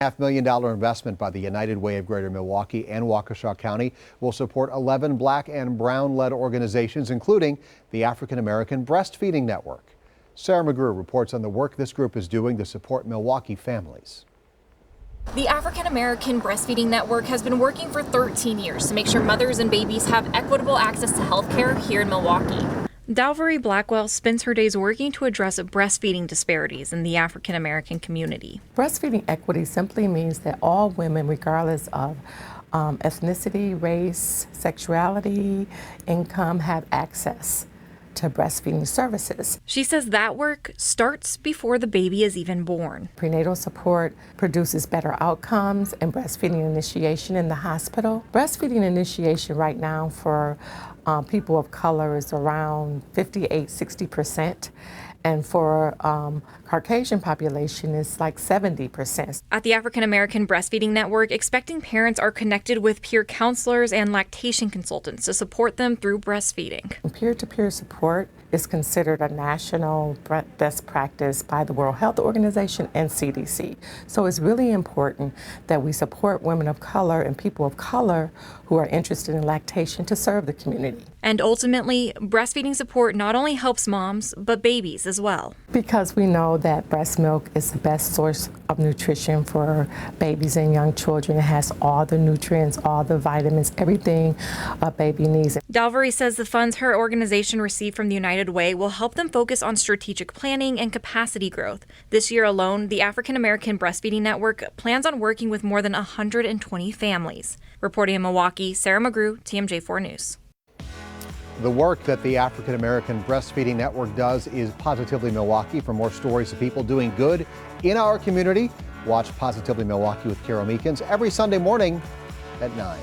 $500,000 investment by the United Way of Greater Milwaukee and Waukesha County will support 11 Black and Brown-led organizations, including the African American Breastfeeding Network. Sarah McGrew reports on the work this group is doing to support Milwaukee families. The African American Breastfeeding Network has been working for 13 years to make sure mothers and babies have equitable access to health care here in Milwaukee. Dalvery Blackwell spends her days working to address breastfeeding disparities in the African American community. Breastfeeding equity simply means that all women, regardless of ethnicity, race, sexuality, income, have access to breastfeeding services. She says that work starts before the baby is even born. Prenatal support produces better outcomes in breastfeeding initiation in the hospital. Breastfeeding initiation right now for people of color is around 58–60%. And for Caucasian population, it's like 70%. At the African American Breastfeeding Network, expecting parents are connected with peer counselors and lactation consultants to support them through breastfeeding. Peer-to-peer support is considered a national best practice by the World Health Organization and CDC. So it's really important that we support women of color and people of color who are interested in lactation to serve the community. And ultimately, breastfeeding support not only helps moms, but babies as well. Because we know that breast milk is the best source of nutrition for babies and young children. It has all the nutrients, all the vitamins, everything a baby needs. Dalvery says the funds her organization received from the United Way will help them focus on strategic planning and capacity growth. This year alone, the African American Breastfeeding Network plans on working with more than 120 families. Reporting in Milwaukee, Sarah McGrew, TMJ4 News. The work that the African American Breastfeeding Network does is Positively Milwaukee. For more stories of people doing good in our community, watch Positively Milwaukee with Carol Meekins every Sunday morning at 9.